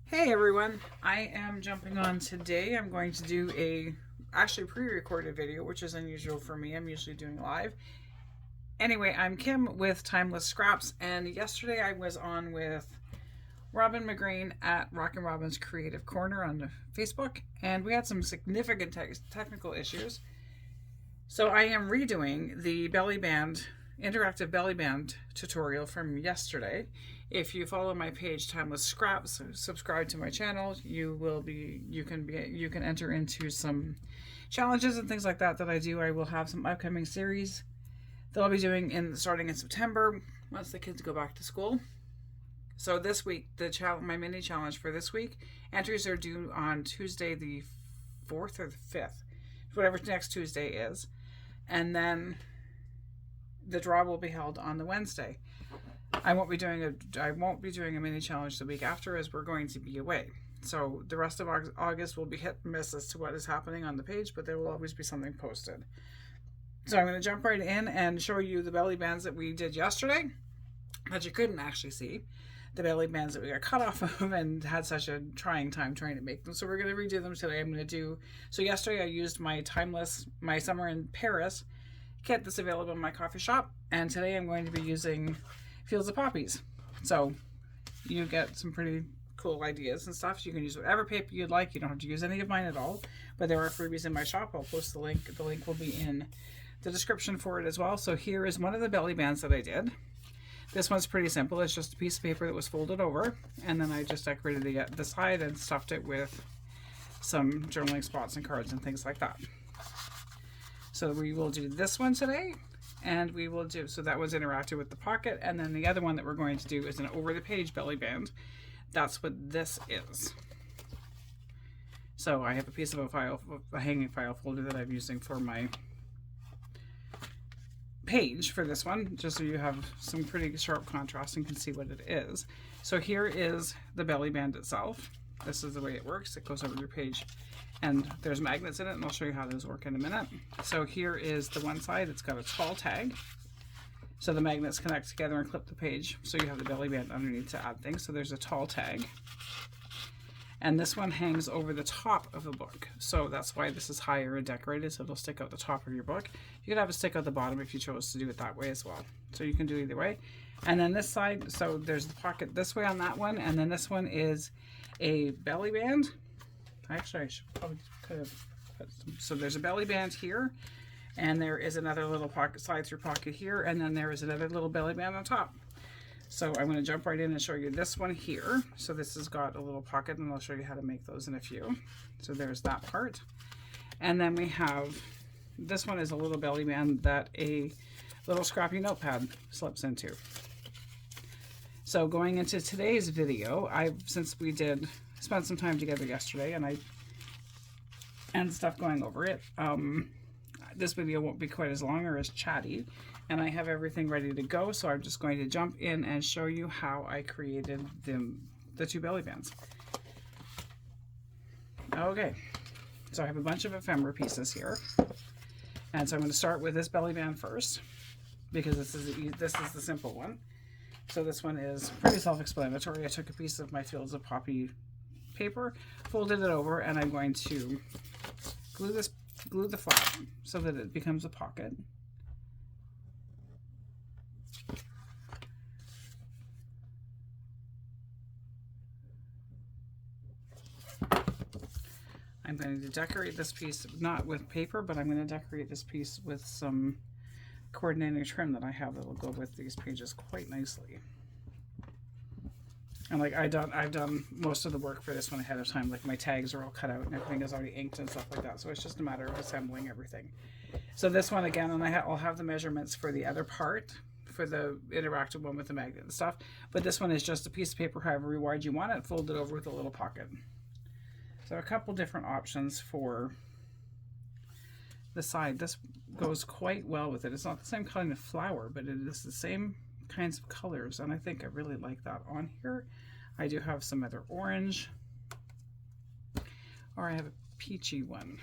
Hey everyone, I am jumping on today. I'm going to do a actually pre-recorded video, which is unusual for me. I'm usually doing live. Anyway, I'm Kim with Timeless Scraps, and yesterday I was on with Robin McGrain at Rockin' Robin's Creative Corner on Facebook, and we had some significant technical issues. So I am redoing the belly band, interactive belly band tutorial from yesterday. If you follow my page Timeless Scraps, subscribe to my channel, you can enter into some challenges and things like that I do. I will have some upcoming series that I'll be doing starting in September once the kids go back to school. So this week, my mini challenge for this week, entries are due on Tuesday the 4th or the 5th, whatever next Tuesday is. And then the draw will be held on the Wednesday. I won't be doing a mini challenge the week after, as we're going to be away. So the rest of August will be hit and miss as to what is happening on the page, but there will always be something posted. So I'm going to jump right in and show you the belly bands that we did yesterday that you couldn't actually see. The belly bands that we got cut off of and had such a trying time trying to make them. So we're going to redo them today. So yesterday I used my Summer in Paris kit that's available in my coffee shop. And today I'm going to be using Fields of Poppies. So you get some pretty cool ideas and stuff. You can use whatever paper you'd like. You don't have to use any of mine at all. But there are freebies in my shop. I'll post the link. The link will be in the description for it as well. So here is one of the belly bands that I did. This one's pretty simple. It's just a piece of paper that was folded over, and then I just decorated the side and stuffed it with some journaling spots and cards and things like that. So we will do this one today, and so that was interactive with the pocket, and then the other one that we're going to do is an over the page belly band. That's what this is. So I have a piece of a hanging file folder that I'm using for my page for this one, just so you have some pretty sharp contrast and can see what it is. So here is the belly band itself. This is the way it works. It goes over your page, and there's magnets in it, and I'll show you how those work in a minute. So here is the one side. It's got a tall tag, so the magnets connect together and clip the page, so you have the belly band underneath to add things. So there's a tall tag, and this one hangs over the top of the book, so that's why this is higher and decorated, so it'll stick out the top of your book. You could have it stick out the bottom if you chose to do it that way as well, so you can do either way. And then this side, so there's the pocket this way on that one, and then this one is a belly band. Actually, I could have put some. So there's a belly band here, and there is another little pocket, slide-through pocket here, and then there is another little belly band on top. So I'm going to jump right in and show you this one here. So this has got a little pocket, and I'll show you how to make those in a few. So there's that part. And then we have, this one is a little belly band that a little scrappy notepad slips into. So going into today's video, since we did spend some time together yesterday and stuff going over it, this video won't be quite as long or as chatty, and I have everything ready to go, so I'm just going to jump in and show you how I created the two belly bands. Okay, so I have a bunch of ephemera pieces here, and so I'm going to start with this belly band first, because this is the simple one. So this one is pretty self-explanatory. I took a piece of my Fields of Poppy paper, folded it over, and I'm going to glue the flap so that it becomes a pocket. I'm going to decorate this piece not with paper, but I'm going to decorate this piece with some coordinating trim that I have that will go with these pages quite nicely. And like I've done most of the work for this one ahead of time. Like my tags are all cut out and everything is already inked and stuff like that. So it's just a matter of assembling everything. So this one again, and I'll have the measurements for the other part, for the interactive one with the magnet and stuff. But this one is just a piece of paper, however wide you want it, folded over with a little pocket. So a couple different options for the side. This goes quite well with it. It's not the same kind of flower, but it is the same kinds of colors, and I think I really like that on here. I do have some other orange, or I have a peachy one,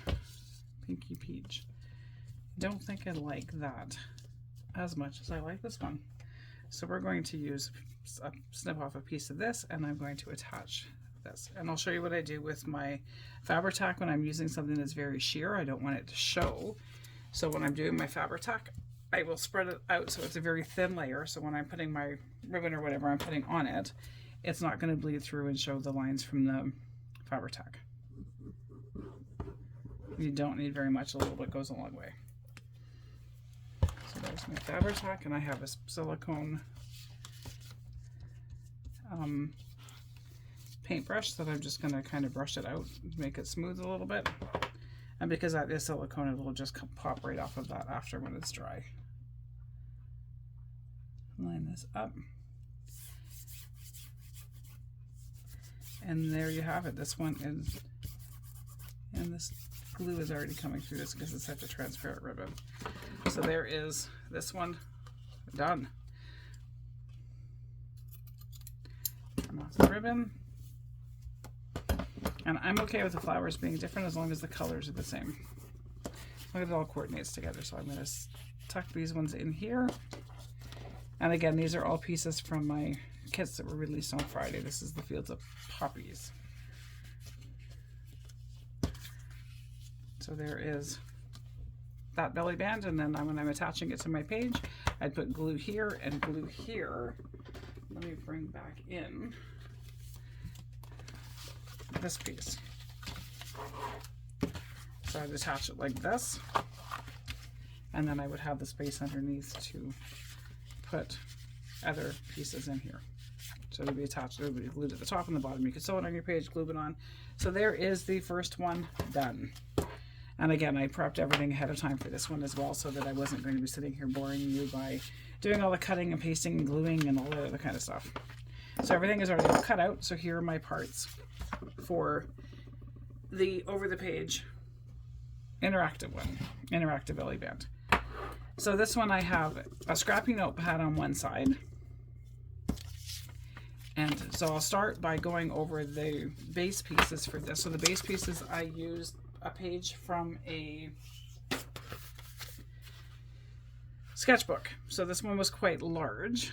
pinky peach. Don't think I like that as much as I like this one. So we're going to snip off a piece of this, and I'm going to attach this. And I'll show you what I do with my Fabri-Tac when I'm using something that's very sheer. I don't want it to show. So when I'm doing my Fabri-Tac, I will spread it out so it's a very thin layer. So when I'm putting my ribbon or whatever I'm putting on it, it's not going to bleed through and show the lines from the Fabri-Tac. You don't need very much, a little bit goes a long way. So there's my Fabri-Tac, and I have a silicone paintbrush that I'm just going to kind of brush it out, make it smooth a little bit. And because that is silicone, it will just pop right off of that after when it's dry. Line this up. And there you have it. This one is, and this glue is already coming through this because it's such a transparent ribbon. So there is this one done. Turn off the ribbon. And I'm okay with the flowers being different as long as the colors are the same. As long as it all coordinates together. So I'm going to tuck these ones in here. And again, these are all pieces from my kits that were released on Friday. This is the Fields of Poppies. So there is that belly band, and then when I'm attaching it to my page, I'd put glue here and glue here. Let me bring back in this piece. So I'd attach it like this, and then I would have the space underneath to put other pieces in here. So it would be attached, it would be glued at the top and the bottom. You could sew it on your page, glue it on. So there is the first one done. And again, I prepped everything ahead of time for this one as well, so that I wasn't going to be sitting here boring you by doing all the cutting and pasting and gluing and all that other kind of stuff. So everything is already cut out. So here are my parts for the over the page interactive one, interactive belly band. So this one I have a scrappy notepad on one side. And so I'll start by going over the base pieces for this. So the base pieces, I used a page from a sketchbook. So this one was quite large.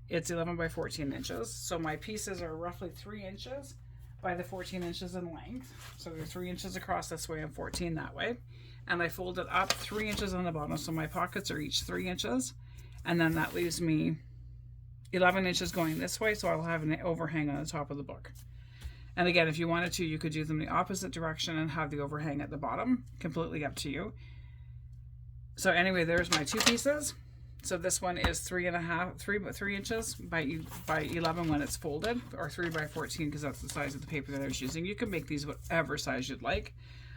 It's 11 by 14 inches. So my pieces are roughly 3 inches by the 14 inches in length. So they're 3 inches across this way and 14 that way. And I fold it up 3 inches on the bottom. So my pockets are each 3 inches. And then that leaves me 11 inches going this way. So I'll have an overhang on the top of the book. And again, if you wanted to, you could do them the opposite direction and have the overhang at the bottom. Completely up to you. So anyway, there's my 2 pieces. So this one is 3 inches by 11 when it's folded, or 3 by 14 because that's the size of the paper that I was using. You can make these whatever size you'd like.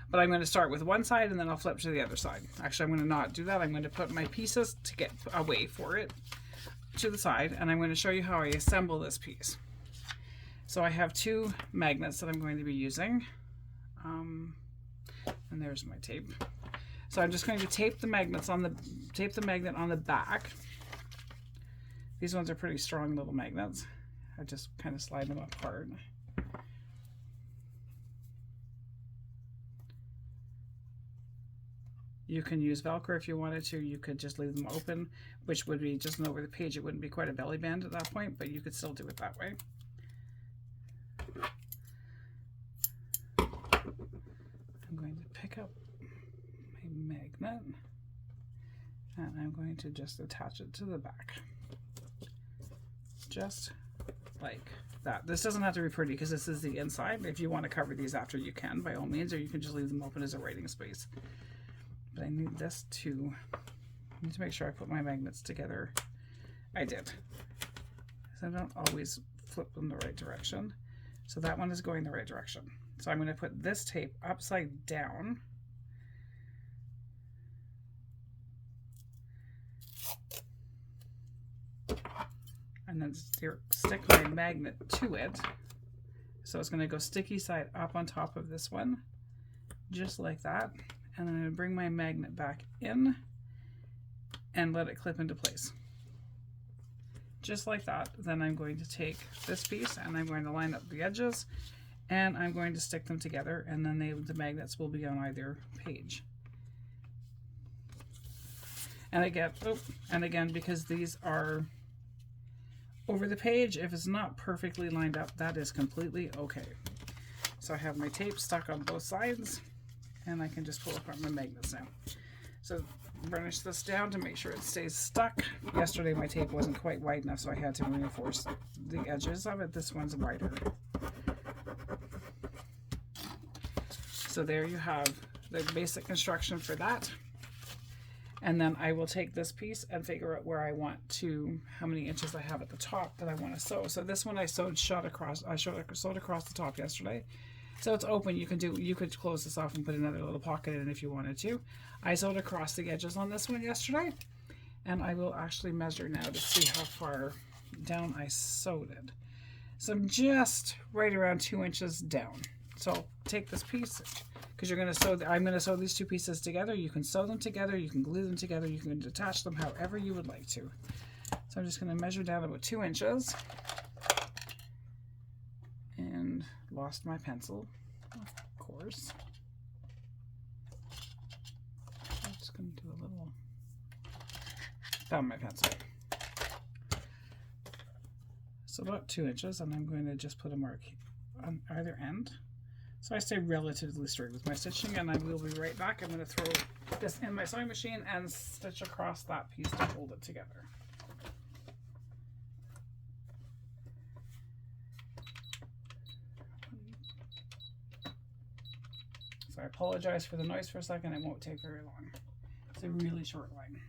But I'm going to start with one side and then I'll flip to the other side. Actually, I'm going to not do that. I'm going to put my pieces to get away for it to the side, and I'm going to show you how I assemble this piece. So I have 2 magnets that I'm going to be using, and there's my tape. So I'm just going to tape the magnets on the magnet on the back. These ones are pretty strong little magnets. I just kind of slide them apart. You can use Velcro if you wanted to. You could just leave them open, which would be just over the page. It wouldn't be quite a belly band at that point, but you could still do it that way. I'm going to pick up my magnet and I'm going to just attach it to the back. Just like that. This doesn't have to be pretty because this is the inside. If you want to cover these after, you can by all means, or you can just leave them open as a writing space. But I need this to, I need to make sure I put my magnets together. I did. So I don't always flip them the right direction. So that one is going the right direction. So I'm going to put this tape upside down. And then stick my magnet to it. So it's going to go sticky side up on top of this one, just like that. And then I'm going to bring my magnet back in and let it clip into place. Just like that. Then I'm going to take this piece and I'm going to line up the edges and I'm going to stick them together, and then the magnets will be on either page. And again, because these are over the page, if it's not perfectly lined up, that is completely okay. So I have my tape stuck on both sides, and I can just pull apart my magnets now. So burnish this down to make sure it stays stuck. Yesterday my tape wasn't quite wide enough, so I had to reinforce the edges of it. This one's wider. So there you have the basic instruction for that. And then I will take this piece and figure out where I want to, how many inches I have at the top that I want to sew. So this one I sewed across the top yesterday. So it's open. You could close this off and put another little pocket in if you wanted to. I sewed across the edges on this one yesterday, and I will actually measure now to see how far down I sewed it. So I'm just right around 2 inches down. So take this piece, because you're going to sew, I'm going to sew these two pieces together. You can sew them together, you can glue them together, you can detach them however you would like to. So I'm just going to measure down about 2 inches. And lost my pencil, of course. I'm just going to do a little, found my pencil. So about 2 inches, and I'm going to just put a mark on either end. So I stay relatively straight with my stitching, and I will be right back. I'm going to throw this in my sewing machine and stitch across that piece to hold it together. So I apologize for the noise for a second. It won't take very long. It's a really short line.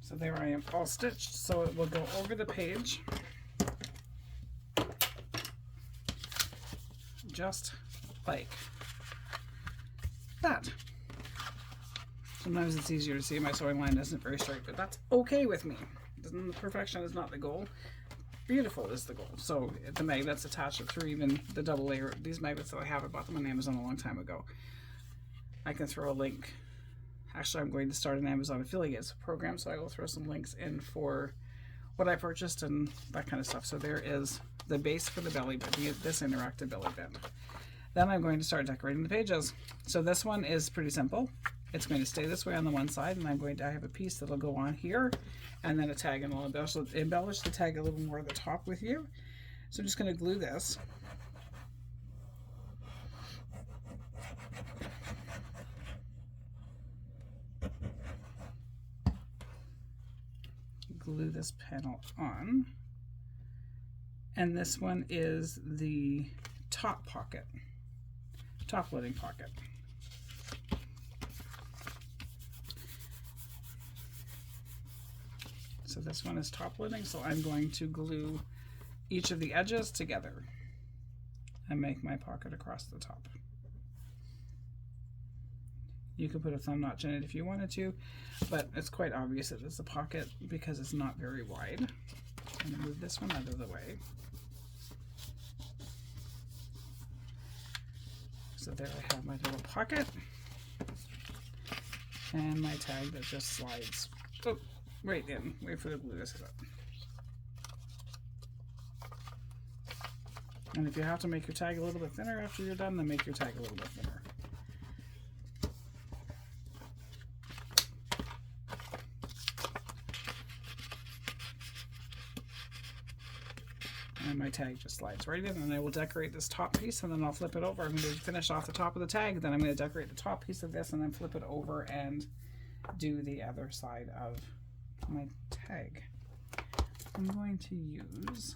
So there I am, all stitched, so it will go over the page, just like that. Sometimes it's easier to see my sewing line isn't very straight, but that's okay with me. Perfection is not the goal. Beautiful is the goal. So the magnets attach it through, even the double layer. These magnets that I have, I bought them on Amazon a long time ago. I can throw a link. Actually, I'm going to start an Amazon affiliates program, so I will throw some links in for what I purchased and that kind of stuff. So there is the base for the belly band, this interactive belly band. Then I'm going to start decorating the pages. So this one is pretty simple. It's going to stay this way on the one side, and I have a piece that'll go on here, and then a tag, and I'll embellish the tag a little more at the top with you. So I'm just going to glue this. Glue this panel on, and this one is the top pocket, top loading pocket. So this one is top loading, so I'm going to glue each of the edges together and make my pocket across the top. You could put a thumb notch in it if you wanted to, but it's quite obvious it is a pocket because it's not very wide. I'm going to move this one out of the way. So there I have my little pocket and my tag that just slides right in. Wait for the glue to sit up. And if you have to make your tag a little bit thinner after you're done, then make your tag a little bit thinner. And my tag just slides right in, and I will decorate this top piece, and then I'll flip it over. I'm going to finish off the top of the tag, then I'm going to decorate the top piece of this, and then flip it over and do the other side of my tag. I'm going to use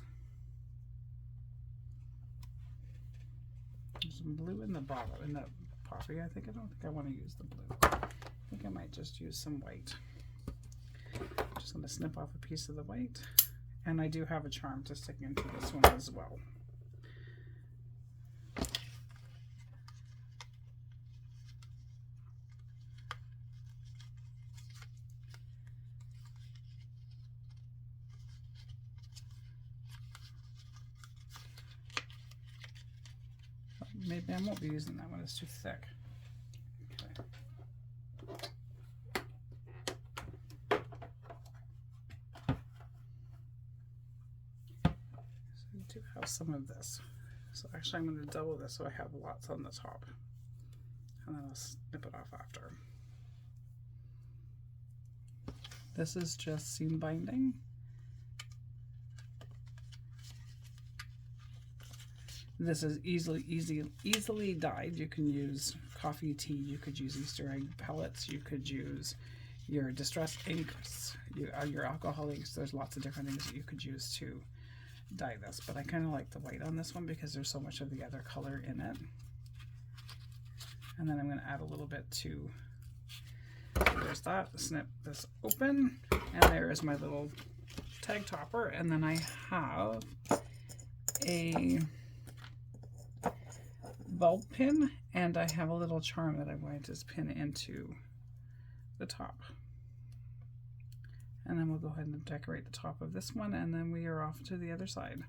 some blue in the bottom, in the poppy. I don't think I want to use the blue. I think I might just use some white. I'm just going to snip off a piece of the white. And I do have a charm to stick into this one as well. Maybe I won't be using that one, it's too thick. Okay. do have some of this. So actually I'm going to double this so I have lots on the top. And then I'll snip it off after. This is just seam binding. This is easily dyed. You can use coffee tea, you could use Easter egg pellets, you could use your distress inks, your alcohol inks. There's lots of different things that you could use to dye this, but I kind of like the white on this one because there's so much of the other color in it. And then I'm going to add a little bit to, so there's that, snip this open, and there is my little tag topper. And then I have a bulb pin, and I have a little charm that I'm going to pin into the top. And then we'll go ahead and decorate the top of this one, and then we are off to the other side.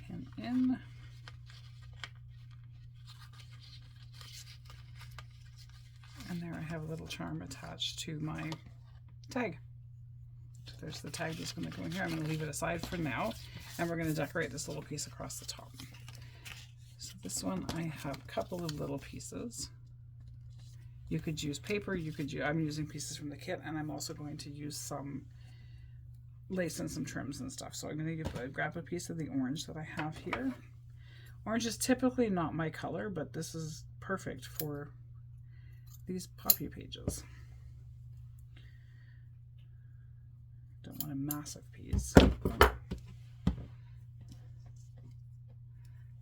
Pin in. And there I have a little charm attached to my tag. So there's the tag that's going to go in here. I'm going to leave it aside for now, and we're going to decorate this little piece across the top. So this one I have a couple of little pieces. You could use paper, you could use, I'm using pieces from the kit, and I'm also going to use some lace and some trims and stuff. So I'm going to grab a piece of the orange that I have here. Orange is typically not my color, but this is perfect for these poppy pages. Don't want a massive piece.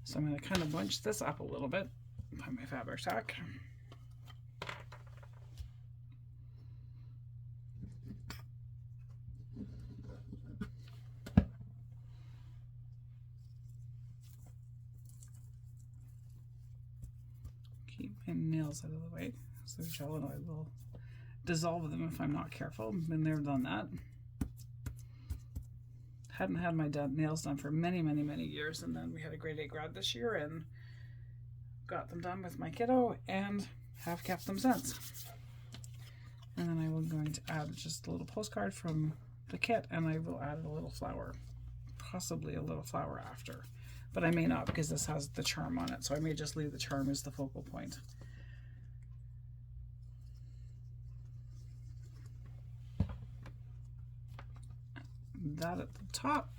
So I'm going to kind of bunch this up a little bit by my fabric tack. Keep my nails out of the way, so gel and I will dissolve them if I'm not careful. Been there, done that. Hadn't had my nails done for many years, and then we had a grade 8 grad this year and got them done with my kiddo and have kept them since. And then I am going to add just a little postcard from the kit, and I will add a little flower, possibly a little flower after, but I may not because this has the charm on it, so I may just leave the charm as the focal point. That at the top.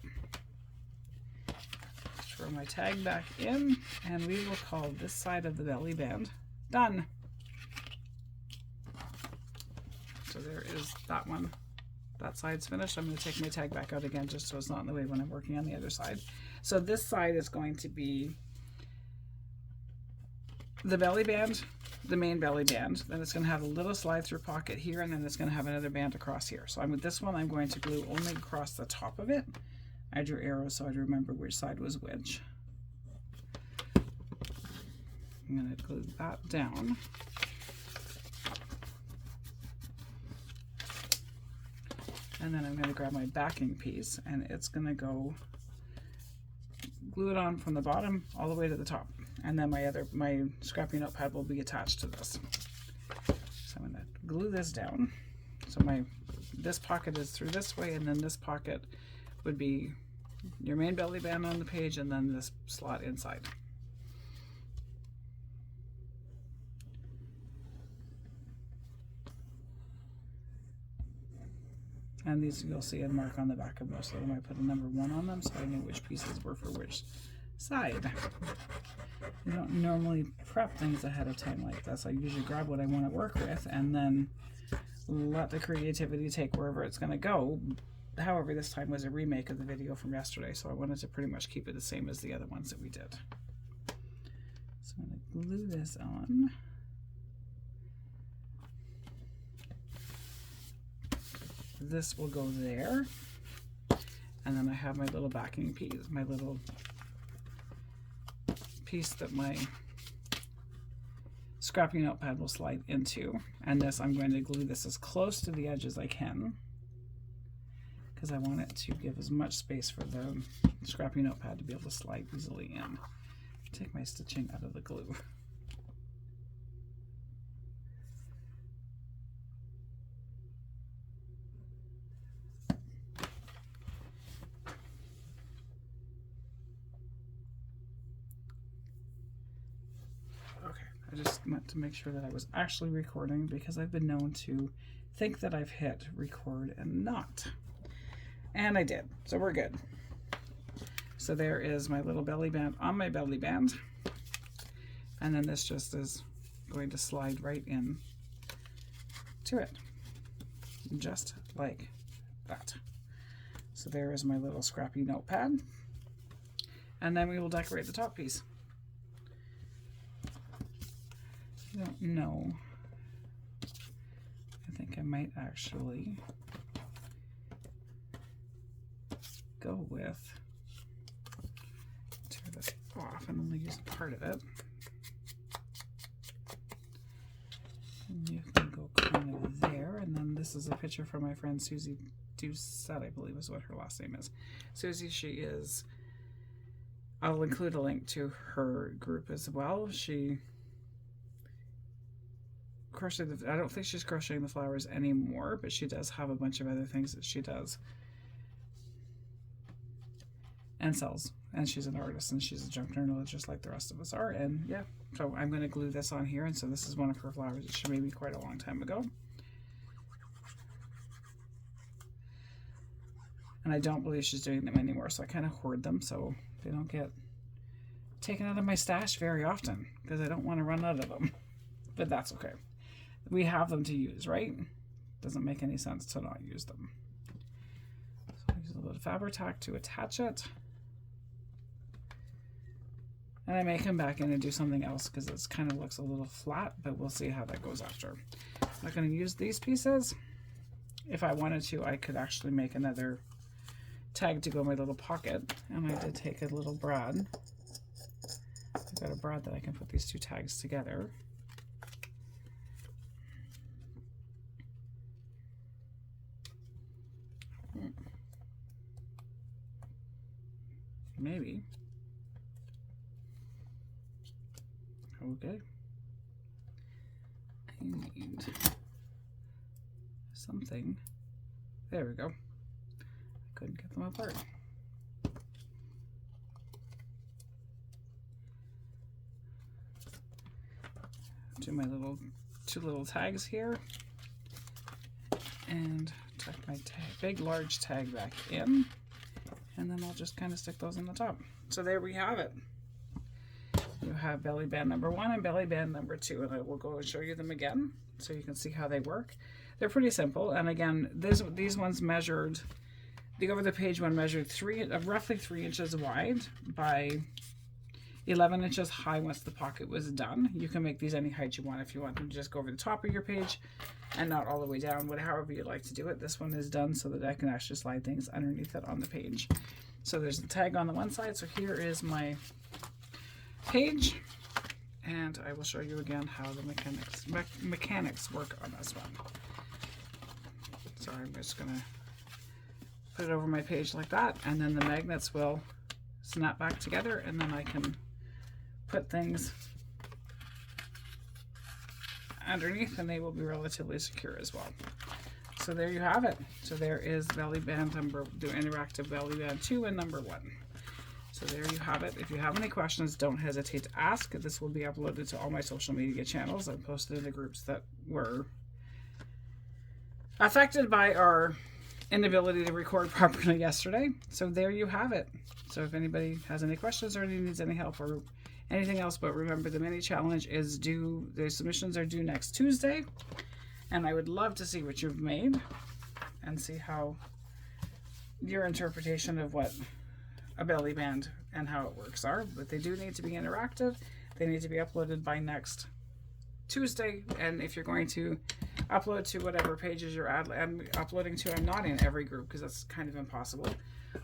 Throw my tag back in, and we will call this side of the belly band done. So there is that one. That side's finished. I'm going to take my tag back out again just so it's not in the way when I'm working on the other side. So this side is going to be the belly band, the main belly band. Then it's going to have a little slide through pocket here, and then it's going to have another band across here. So with this one, I'm going to glue only across the top of it. I drew arrows so I'd remember which side was which. I'm going to glue that down. And then I'm going to grab my backing piece, and it's going to go glue it on from the bottom all the way to the top. And then my scrappy notepad will be attached to this. So I'm going to glue this down. So this pocket is through this way, and then this pocket would be your main belly band on the page, and then this slot inside. And these you'll see a mark on the back of most of them. I put a number 1 on them so I knew which pieces were for which side. I don't normally prep things ahead of time like this. I usually grab what I want to work with and then let the creativity take wherever it's going to go. However, this time was a remake of the video from yesterday, so I wanted to pretty much keep it the same as the other ones that we did. So I'm going to glue this on. This will go there, and then I have my little backing piece, my little piece that my scrappy notepad will slide into, and this I'm going to glue this as close to the edge as I can because I want it to give as much space for the scrappy notepad to be able to slide easily in. Take my stitching out of the glue. I just meant to make sure that I was actually recording, because I've been known to think that I've hit record and not. And I did, so we're good. So there is my little belly band on my belly band. And then this just is going to slide right in to it, just like that. So there is my little scrappy notepad. And then we will decorate the top piece. I don't know. I think I might actually go with, tear this off and only use part of it. And you can go kind of there. And then this is a picture from my friend Susie Doucette, I believe is what her last name is. Susie, she is, I'll include a link to her group as well. She crocheted I don't think she's crocheting the flowers anymore, but she does have a bunch of other things that she does and sells. And she's an artist, and she's a junk journaler just like the rest of us are. And yeah, so I'm going to glue this on here. And so this is one of her flowers that she made me quite a long time ago. And I don't believe she's doing them anymore, so I kind of hoard them so they don't get taken out of my stash very often, because I don't want to run out of them. But that's okay. We have them to use, right? Doesn't make any sense to not use them. So I use a little bit of Fabri-Tac to attach it. And I may come back in and do something else, because it kind of looks a little flat, but we'll see how that goes after. I'm not going to use these pieces. If I wanted to, I could actually make another tag to go in my little pocket. And I did take a little brad. I've got a brad that I can put these two tags together. Maybe. Okay. I need something. There we go. I couldn't get them apart. Do my two little tags here, and tuck my big large tag back in, and then I'll just kind of stick those in the top. So there we have it. You have belly band number 1 and belly band number 2, and I will go and show you them again so you can see how they work. They're pretty simple, and again, these ones measured, the over the page one measured roughly 3 inches wide by 11 inches high once the pocket was done. You can make these any height you want if you want them to just go over the top of your page and not all the way down, however you'd like to do it. This one is done so that I can actually slide things underneath it on the page. So there's the tag on the one side. So here is my page, and I will show you again how the mechanics work on this one. So I'm just gonna put it over my page like that, and then the magnets will snap back together, and then I can put things underneath and they will be relatively secure as well. So there you have it. So there is belly band the interactive belly band 2 and number 1. So there you have it. If you have any questions, don't hesitate to ask. This will be uploaded to all my social media channels. I posted in the groups that were affected by our inability to record properly yesterday. So there you have it. So if anybody has any questions or needs any help or anything else, but remember the mini challenge is due, the submissions are due next Tuesday. And I would love to see what you've made and see how your interpretation of what a belly band and how it works are. But they do need to be interactive. They need to be uploaded by next Tuesday. And if you're going to upload to whatever pages you're uploading to, I'm not in every group because that's kind of impossible.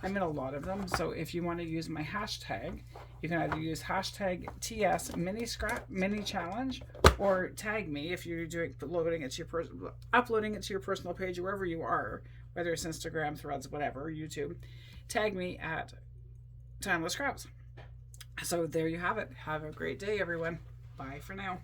I'm in a lot of them. So if you want to use my hashtag, you can either use hashtag TS mini challenge or tag me if you're uploading it to your personal page or wherever you are, whether it's Instagram, Threads, whatever, YouTube. Tag me at Timeless Scraps. So there you have it. Have a great day, everyone. Bye for now.